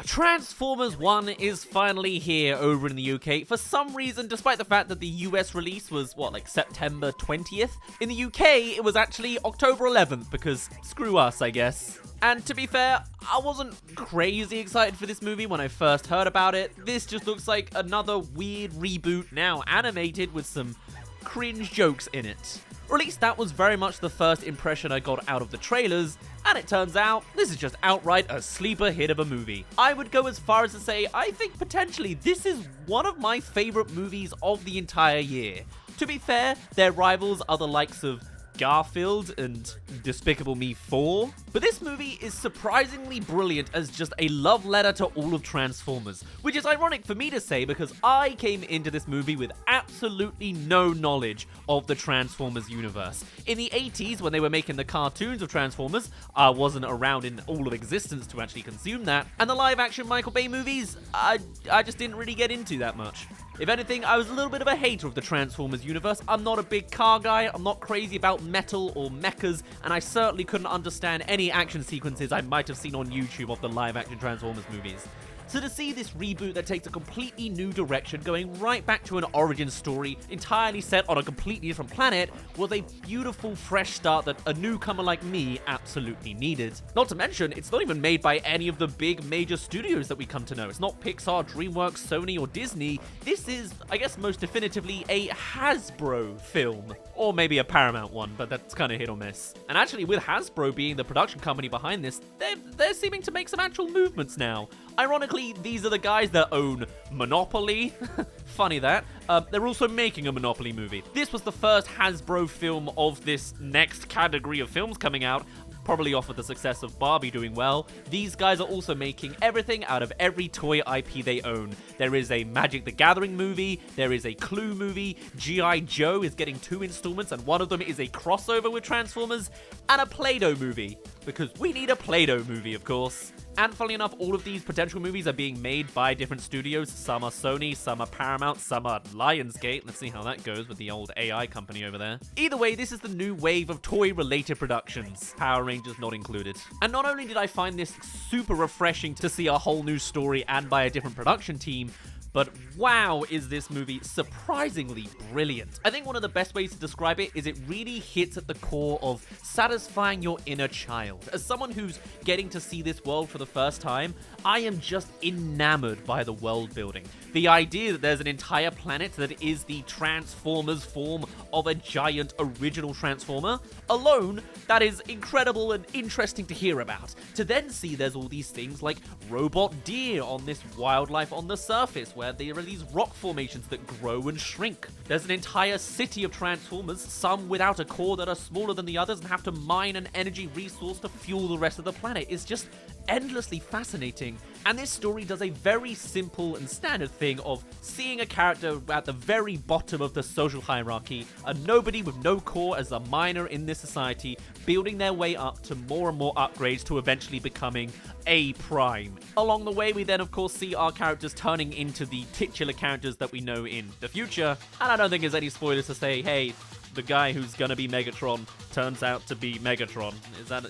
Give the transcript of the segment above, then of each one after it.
Transformers 1 is finally here over in the UK. For some reason, despite the fact that the US release was, like September 20th, in the UK it was actually October 11th, because screw us, I guess. And to be fair, I wasn't crazy excited for this movie when I first heard about it. This just looks like another weird reboot, now animated with some cringe jokes in it. Or at least that was very much the first impression I got out of the trailers, and it turns out this is just outright a sleeper hit of a movie. I would go as far as to say I think potentially this is one of my favorite movies of the entire year. To be fair, their rivals are the likes of Garfield and Despicable Me 4, but this movie is surprisingly brilliant as just a love letter to all of Transformers, which is ironic for me to say because I came into this movie with absolutely no knowledge of the Transformers universe. In the 80s, when they were making the cartoons of Transformers, I wasn't around in all of existence to actually consume that, and the live-action Michael Bay movies, I just didn't really get into that much. If anything, I was a little bit of a hater of the Transformers universe. I'm not a big car guy, I'm not crazy about metal or mechas, and I certainly couldn't understand any action sequences I might have seen on YouTube of the live-action Transformers movies. So to see this reboot that takes a completely new direction, going right back to an origin story, entirely set on a completely different planet, was a beautiful, fresh start that a newcomer like me absolutely needed. Not to mention, it's not even made by any of the big major studios that we come to know. It's not Pixar, DreamWorks, Sony, or Disney. This is, I guess most definitively, a HasBro film. Or maybe a Paramount one, but that's kind of hit or miss. And actually, with HasBro being the production company behind this, they're seeming to make some actual movements now. Ironically, these are the guys that own Monopoly. Funny that. They're also making a Monopoly movie. This was the first HasBro film of this next category of films coming out, probably off of the success of Barbie doing well. These guys are also making everything out of every toy IP they own. There is a Magic the Gathering movie, there is a Clue movie, G.I. Joe is getting 2 installments, and one of them is a crossover with Transformers, and a Play-Doh movie, because we need a Play-Doh movie, of course. And funnily enough, all of these potential movies are being made by different studios. Some are Sony, some are Paramount, some are Lionsgate. Let's see how that goes with the old AI company over there. Either way, this is the new wave of toy-related productions, Power Rangers not included. And not only did I find this super refreshing to see a whole new story and by a different production team, but wow, is this movie surprisingly brilliant. I think one of the best ways to describe it is it really hits at the core of satisfying your inner child. As someone who's getting to see this world for the first time, I am just enamored by the world building. The idea that there's an entire planet that is the Transformers form of a giant original Transformer, alone, that is incredible and interesting to hear about. To then see there's all these things like robot deer on this wildlife on the surface, where there are these rock formations that grow and shrink. There's an entire city of Transformers, some without a core that are smaller than the others and have to mine an energy resource to fuel the rest of the planet. It's just endlessly fascinating. And this story does a very simple and standard thing of seeing a character at the very bottom of the social hierarchy, a nobody with no core as a miner in this society, building their way up to more and more upgrades to eventually becoming a prime. Along the way, we then of course see our characters turning into the titular characters that we know in the future. And I don't think there's any spoilers to say, hey, the guy who's gonna be Megatron turns out to be Megatron. Is that,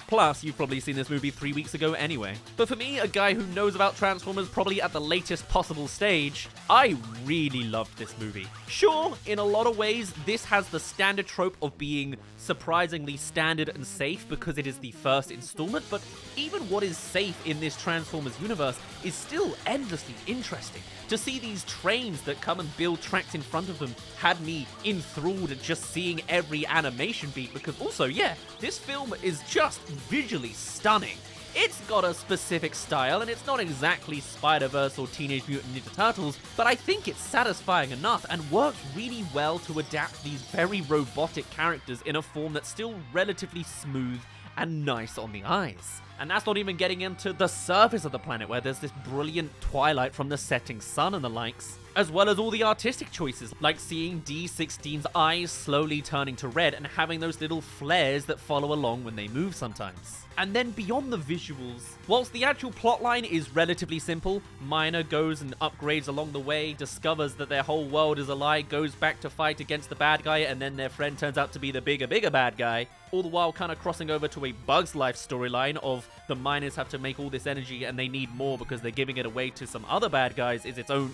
Plus, you've probably seen this movie 3 weeks ago anyway. But for me, a guy who knows about Transformers probably at the latest possible stage, I really loved this movie. Sure, in a lot of ways, this has the standard trope of being surprisingly standard and safe because it is the first installment, but even what is safe in this Transformers universe is still endlessly interesting. To see these trains that come and build tracks in front of them had me enthralled at just seeing every animation beat, because also, yeah, this film is just visually stunning. It's got a specific style, and it's not exactly Spider-Verse or Teenage Mutant Ninja Turtles, but I think it's satisfying enough and works really well to adapt these very robotic characters in a form that's still relatively smooth and nice on the eyes. And that's not even getting into the surface of the planet, where there's this brilliant twilight from the setting sun and the likes, as well as all the artistic choices, like seeing D16's eyes slowly turning to red and having those little flares that follow along when they move sometimes. And then beyond the visuals, whilst the actual plotline is relatively simple, Miner goes and upgrades along the way, discovers that their whole world is a lie, goes back to fight against the bad guy, and then their friend turns out to be the bigger bad guy. all the while kind of crossing over to a Bug's Life storyline of the miners have to make all this energy and they need more because they're giving it away to some other bad guys is its own,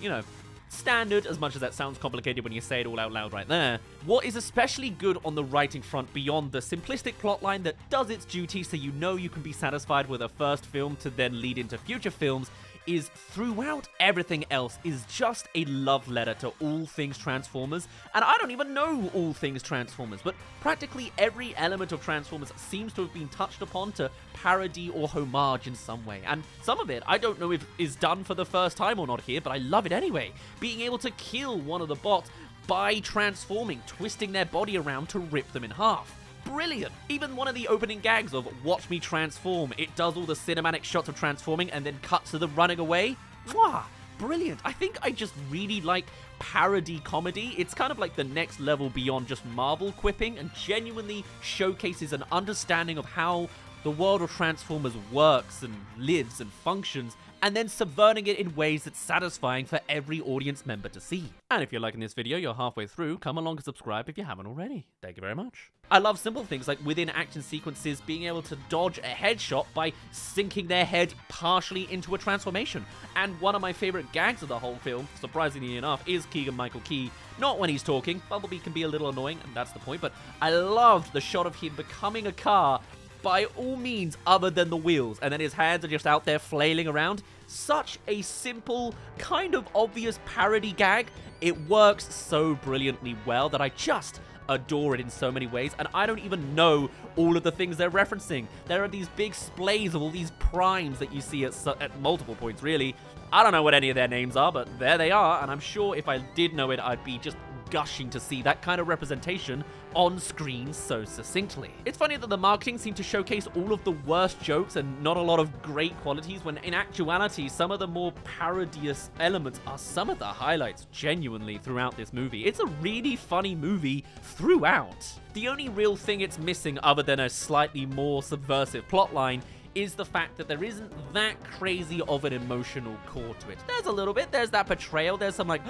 standard, as much as that sounds complicated when you say it all out loud right there. What is especially good on the writing front beyond the simplistic plotline that does its duty so you know you can be satisfied with a first film to then lead into future films is throughout everything else is just a love letter to all things Transformers, and I don't even know all things Transformers, but practically every element of Transformers seems to have been touched upon to parody or homage in some way, and some of it I don't know if is done for the first time or not here, but I love it anyway. Being able to kill one of the bots by transforming, twisting their body around to rip them in half. Brilliant. Even one of the opening gags of "Watch me transform," it does all the cinematic shots of transforming and then cuts to them running away. Mwah! Brilliant. I think I just really like parody comedy. It's kind of like the next level beyond just Marvel quipping and genuinely showcases an understanding of how the world of Transformers works and lives and functions, and then subverting it in ways that's satisfying for every audience member to see. And if you're liking this video, you're halfway through, come along and subscribe if you haven't already. Thank you very much. I love simple things like within action sequences being able to dodge a headshot by sinking their head partially into a transformation. And one of my favorite gags of the whole film, surprisingly enough, is Keegan-Michael Key. Not when he's talking, Bumblebee can be a little annoying, and that's the point, but I loved the shot of him becoming a car by all means other than the wheels, and then his hands are just out there flailing around. Such a simple, kind of obvious parody gag. It works so brilliantly well that I just adore it in so many ways, and I don't even know all of the things they're referencing. There are these big splays of all these primes that you see at multiple points, really. I don't know what any of their names are, but there they are, and I'm sure if I did know it, I'd be just gushing to see that kind of representation on screen so succinctly. It's funny that the marketing seemed to showcase all of the worst jokes and not a lot of great qualities, when in actuality some of the more parodious elements are some of the highlights genuinely throughout this movie. It's a really funny movie throughout. The only real thing it's missing, other than a slightly more subversive plotline, is the fact that there isn't that crazy of an emotional core to it. There's a little bit, there's that portrayal, there's some like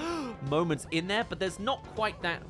moments in there, but there's not quite that,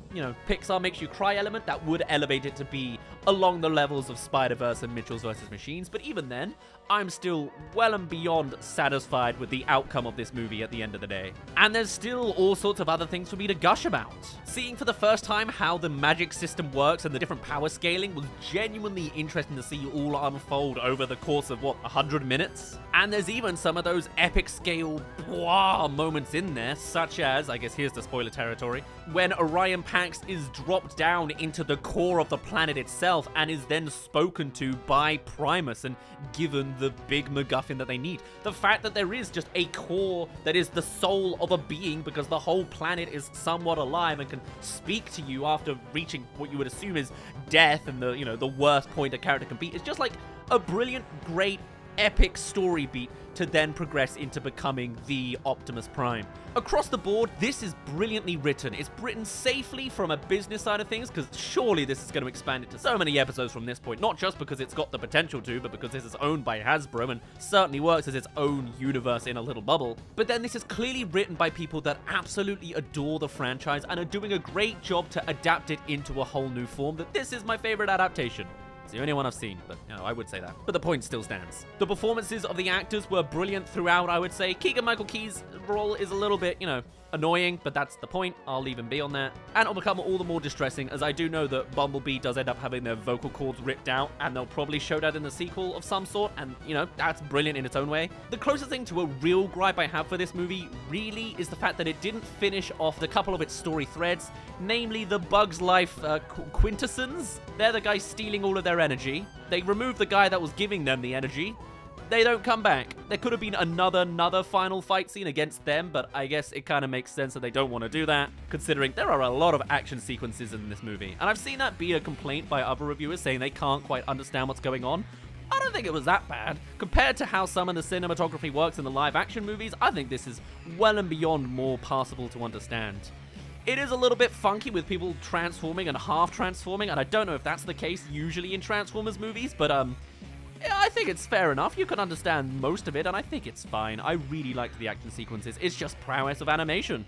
Pixar makes you cry element that would elevate it to be along the levels of Spider-Verse and Mitchells vs. Machines, but even then, I'm still well and beyond satisfied with the outcome of this movie at the end of the day. And there's still all sorts of other things for me to gush about. Seeing for the first time how the magic system works and the different power scaling was genuinely interesting to see all unfold over the course of, 100 minutes? And there's even some of those epic scale blah moments in there, such as, I guess here's the spoiler territory, when Orion Pax is dropped down into the core of the planet itself and is then spoken to by Primus and given the big MacGuffin that they need. The fact that there is just a core that is the soul of a being because the whole planet is somewhat alive and can speak to you after reaching what you would assume is death and the worst point a character can be, is just like a brilliant, great, epic story beat to then progress into becoming the Optimus Prime. Across the board, this is brilliantly written. It's written safely from a business side of things, because surely this is going to expand into so many episodes from this point, not just because it's got the potential to, but because this is owned by HasBro and certainly works as its own universe in a little bubble. But then this is clearly written by people that absolutely adore the franchise and are doing a great job to adapt it into a whole new form. That this is my favorite adaptation. It's the only one I've seen, but I would say that. But the point still stands. The performances of the actors were brilliant throughout, I would say. Keegan-Michael Key's role is a little bit, annoying, but that's the point. I'll leave him be on that. And it'll become all the more distressing, as I do know that Bumblebee does end up having their vocal cords ripped out, and they'll probably show that in the sequel of some sort, and, that's brilliant in its own way. The closest thing to a real gripe I have for this movie really is the fact that it didn't finish off a couple of its story threads, namely the Bug's Life quintessence. They're the guys stealing all of their energy. They removed the guy that was giving them the energy. They don't come back. There could have been another final fight scene against them, but I guess it kind of makes sense that they don't want to do that, considering there are a lot of action sequences in this movie. And I've seen that be a complaint by other reviewers saying they can't quite understand what's going on. I don't think it was that bad. Compared to how some of the cinematography works in the live action movies, I think this is well and beyond more passable to understand. It is a little bit funky with people transforming and half transforming, and I don't know if that's the case usually in Transformers movies, but I think it's fair enough. You can understand most of it, and I think it's fine. I really liked the action sequences. It's just prowess of animation.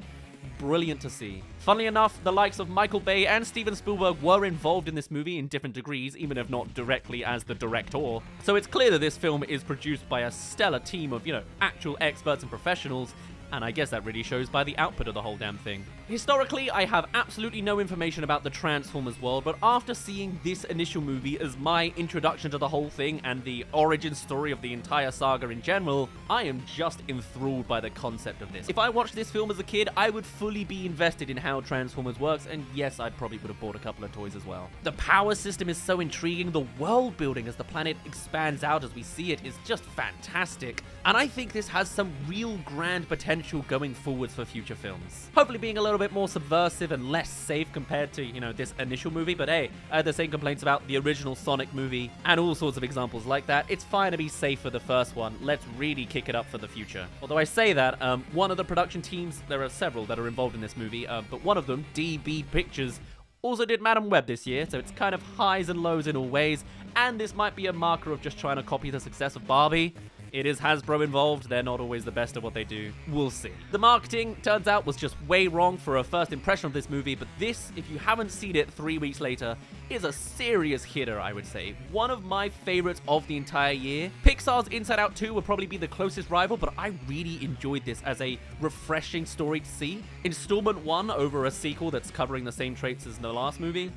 brilliant to see. Funnily enough, the likes of Michael Bay and Steven Spielberg were involved in this movie in different degrees, even if not directly as the director. So it's clear that this film is produced by a stellar team of, actual experts and professionals, and I guess that really shows by the output of the whole damn thing. Historically, I have absolutely no information about the Transformers world, but after seeing this initial movie as my introduction to the whole thing and the origin story of the entire saga in general, I am just enthralled by the concept of this. If I watched this film as a kid, I would fully be invested in how Transformers works, and yes, I probably would have bought a couple of toys as well. The power system is so intriguing, the world building as the planet expands out as we see it is just fantastic, and I think this has some real grand potential going forwards for future films. Hopefully being a little bit more subversive and less safe compared to, this initial movie, but hey, I had the same complaints about the original Sonic movie and all sorts of examples like that. It's fine to be safe for the first one. Let's really kick it up for the future. Although I say that, one of the production teams, there are several that are involved in this movie, but one of them, DB Pictures, also did Madam Web this year, so it's kind of highs and lows in all ways, and this might be a marker of just trying to copy the success of Barbie. It is HasBro involved, they're not always the best at what they do. We'll see. The marketing, turns out, was just way wrong for a first impression of this movie, but this, if you haven't seen it 3 weeks later, is a serious hitter, I would say. One of my favorites of the entire year. Pixar's Inside Out 2 will probably be the closest rival, but I really enjoyed this as a refreshing story to see. Installment 1 over a sequel that's covering the same traits as the last movie.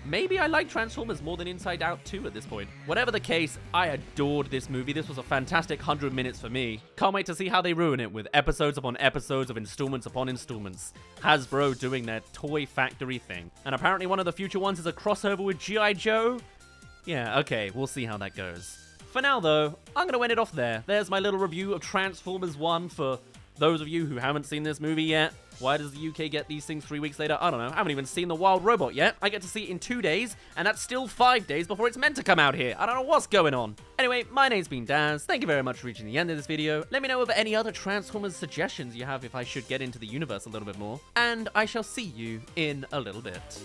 Maybe I like Transformers more than Inside Out 2 at this point. Whatever the case, I adored this movie. This was a fantastic 100 minutes for me. Can't wait to see how they ruin it with episodes upon episodes of installments upon installments. HasBro doing their toy factory thing. And apparently one of the future ones is a crossover with G.I. Joe? Yeah, okay, we'll see how that goes. For now though, I'm gonna end it off there. There's my little review of Transformers 1 for those of you who haven't seen this movie yet. Why does the UK get these things 3 weeks later? I don't know. I haven't even seen The Wild Robot yet. I get to see it in 2 days, and that's still 5 days before it's meant to come out here. I don't know what's going on. Anyway, my name's been Daz. Thank you very much for reaching the end of this video. Let me know of any other Transformers suggestions you have if I should get into the universe a little bit more. And I shall see you in a little bit.